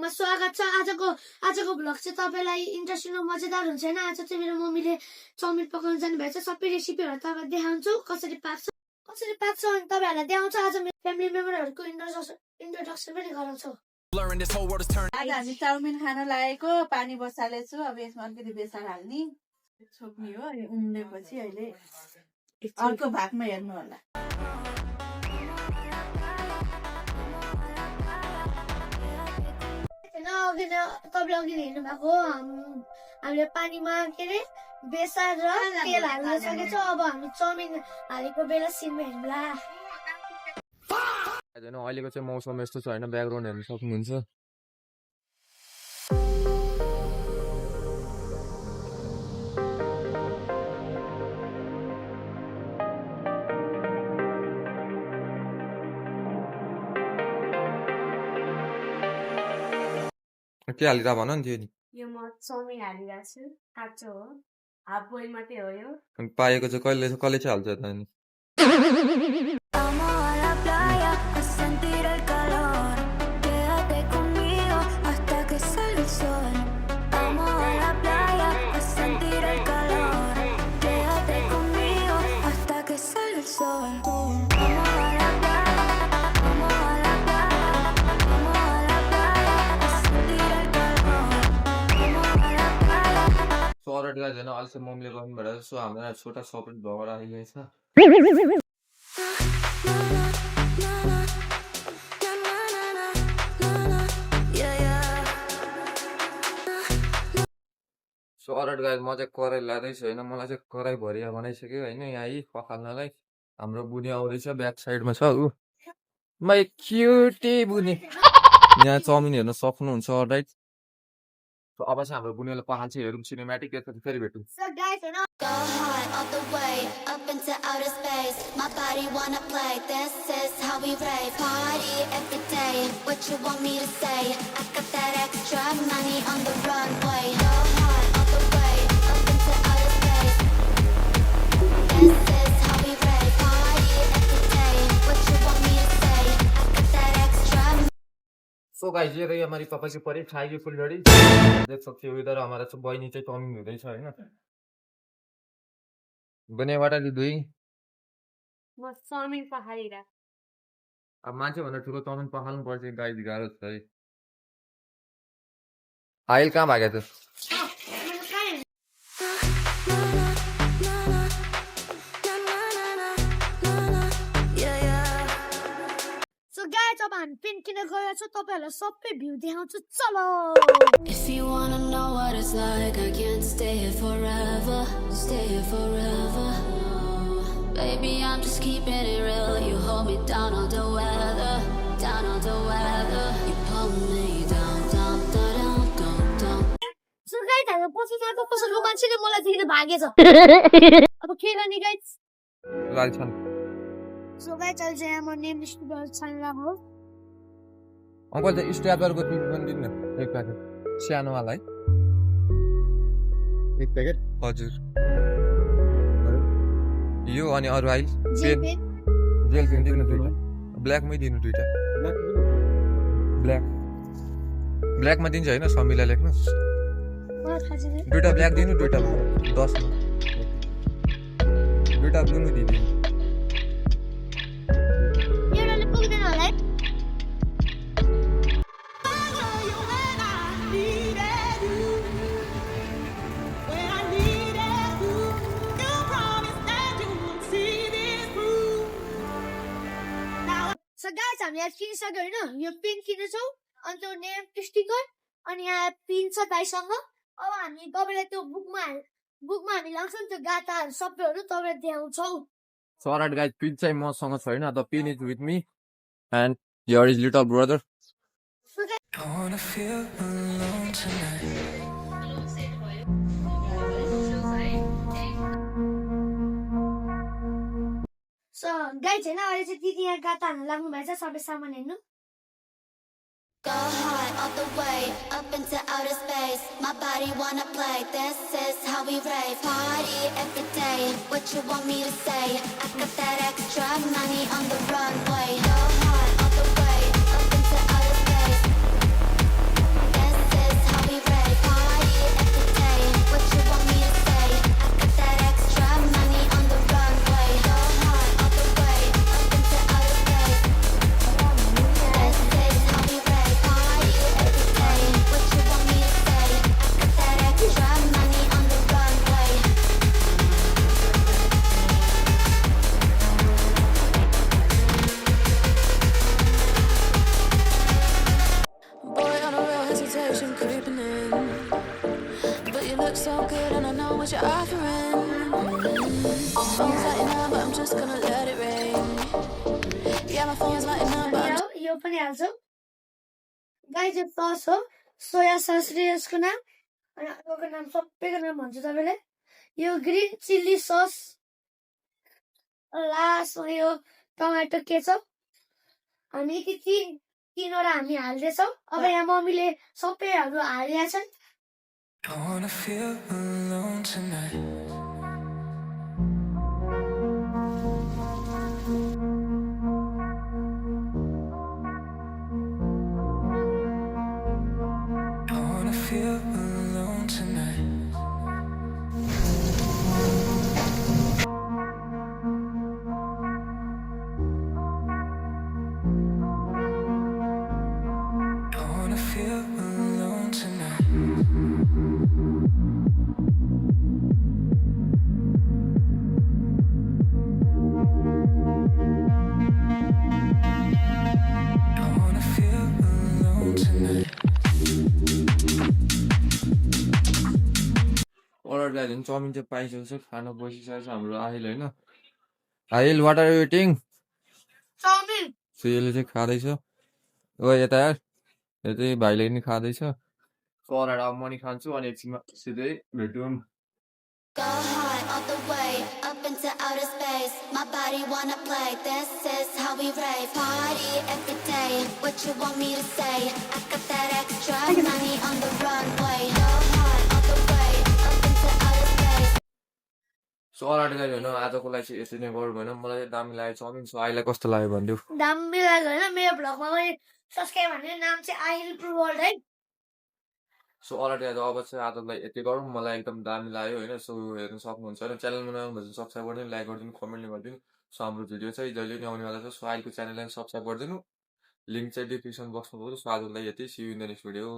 ब्लगमा स्वागत छ। आजको ब्लग चाहिँ तपाईलाई इन्ट्रेस्टिङ र मजेदार हुन्छ हैन। आज चाहिँ मेरो मम्मीले चाउमिन पकाउन जानु भएको छ। सबै रेसिपीहरु तपाईलाई देखाउँछु कसरी पाक्छ अनि तपाईहरुलाई देखाउँछु। आज मेरो फ्यामिली मेम्बरहरुको इन्ट्रोडक्सन पनि गराउँछु। आज हामी चाउमिन खान लागेको पानी बसालेछु। अब यसमा अलिकति बेसार हाल्ने छोप्ने हो। यो उम्लेपछि अहिले अर्को भागमा हेर्नु होला। तपाईँले अघि हेर्नु भएको हामीले पानीमा के अरे बेसार र तेल हाल्न सकेछौँ। अब हामी चाउमिन हालेको बेला सिनमा हेर्नुला। अहिलेको चाहिँ मौसम यस्तो छ होइन, ब्याकग्राउन्ड हेर्न सक्नुहुन्छ। के हालिरहेको भन नि थियो नि। यो म चाउमिन हालिरहेको छु। काँचो हो, हाफ बोइल मात्रै हो यो। अनि पाएको चाहिँ कसले चाहिँ हाल्छ त अनि? सरेट गाइज होइन, अहिले चाहिँ मम्मीले गर्नु भएर सो हामीलाई छोटा सपरेट भएको राखेको छ। सरेट गाइज म चाहिँ कराई लाँदैछु होइन, मलाई चाहिँ कराई भरिया बनाइसक्यो होइन। यहाँ है पखाल्नलाई हाम्रो बुनी आउँदैछ, ब्याक साइडमा छ ऊ मै क्युटी बुनी। यहाँ चाउमिन हेर्न सक्नुहुन्छ राइट। अब चाहिँ हाम्रो बुनीले पखाल्छ, हेरौँ सिनेमेटिक। त्यसपछि फेरि भेटौँ। Go hard all the way up into outer space. My body wanna play. This is how we rave. Party every day. What you want me to say? I got that extra money on the runway. Go hard all the way up into outer space. This is how we rave. Party every day. What you want me to say? I got that extra. So guys ये रही हमारी पापा की परी खाई की फुल ready. देख सकते हो इधर हमारा सब बॉय नीचे चाउमिन हुँदैछ हैन। बनेबाट लिँदै म चाउमिन पखालिरहेको। अब मान्छे भन्दा ठुलो चाउमिन पखाल्नु पर्छ गाइस, गाह्रो छ है। आइल कहाँ भाग्यो त? अब हामी पेन किन गएको छ तपाईहरुलाई सबै भ्यू देखाउँछु। चलो। If you wanna know what it's like, I can't stay here forever. Stay here forever. Baby, I'm just keeping it real. You hold me down all the weather. Down all the weather. You pull me down, down, down, down, down, down. So guys हाम्रो पछि गएको कसैको मान्छेले मलाई देखेर भागेछ। अब के गर्ने गाइस? लाइछन्। सो गाइस अहिले चाहिँ म नेम लिस्ट छानिरहेको हो। अंकल चाहिँ स्ट्यापरको टिप पनि दिनु न, एक प्याकेट सानो वाला है। एक प्याकेट हजुर। यो अनि अरु आइल जेल पेन दिनु दुईटा। ब्ल्याकमै दिनु दुईटा। ब्ल्याकमा दिन्छ हैन, समीलाई लेख्नुस्। दुईटा ब्ल्याक दिनु, दुईटा 10 मा। दुईटा ब्लू नु दिनु। एउटाले पुग्दैन होला है। सो गाइस हामी यहाँ किनिसक्यो होइन। यो पेन किनेछौँ अनि त्यो नेम स्टिकर अनि यहाँ पिन छ दाइसँग। अब हामी तपाईँलाई त्यो बुकमा हामी लाग्छौँ त्यो गाताहरू सबैहरू तपाईँलाई देखाउँछौँ। So alright guys, पिन चाहिँ मसँग छैन। The pin is with me and here is little brother. I wanna feel alone tonight. So guys होइन अहिले चाहिँ दिदी यहाँ गाता हाल्नु लाग्नु भएछ। सबै सामान हेर्नु। Go hard all the way up into outer space. My body wanna play. This is how we rave. Party every day. What you want me to say? I got that extra money on the runway. Go hard all the way up into outer space. my phone's lighting up. यो पनि हाल्छौँ guys यो sauce हो soya sauce रे यसको नाम अनि अर्को नाम सबैको नाम भन्छु तपाईँलाई यो ग्रिन चिल्ली सस लास्टमा यो टमाटो केचप अनि यति तीनवटा हामी हाल्दैछौँ अब यहाँ मम्मीले सबैहरू हालेका छन् I wanna feel alone tonight. I wanna feel alone tonight. I wanna feel alone tonight. I wanna feel alone tonight. Order ल्याइदिनु चाउमिन चाहिँ पाइसकेको छ खाना बसिसकेको छ हाम्रो आहिल होइन आहिल वाट आर वेटिङ चाउमिन सुयोले चाहिँ खाँदैछ ओ यता यार यो चाहिँ भाइले नि खाँदैछ कराएर अब म नि खान्छु अनि एकछिनमा सिधै भेटौँ Go hard all the way up into outer space. My body wanna play. This is how we rave. Party every day. What you want me to say? I got that extra money on the runway. Go hard all the way up into outer space. So order गऱ्यो होइन आजको लागि चाहिँ यति नै गरौँ होइन मलाई चाहिँ दामी लाग्यो चाउमिन सो आइलाई कस्तो लाग्यो भनिदिऊ दामी लाग्यो होइन मेरो भ्लगमा मैले सब्सक्राइब भने नाम चाहिँ आहिल प्रो वर्ल्ड है सो अलरेडी आज अब चाहिँ आजलाई यति गरौँ मलाई एकदम दामी लाग्यो होइन सो हेर्नु सक्नुहुन्छ होइन च्यानलमा नआउनु भने सब्सक्राइब गरिदिनु लाइक गरिदिनु कमेन्टले गरिदिनु सो हाम्रो भिडियो चाहिँ जहिले पनि आउनेवाला छ सो अहिलेको च्यानललाई सब्सक्राइब गरिदिनु लिङ्क चाहिँ डिस्क्रिप्सन बक्समा पाउँछ सो आजलाई यति see you in the next video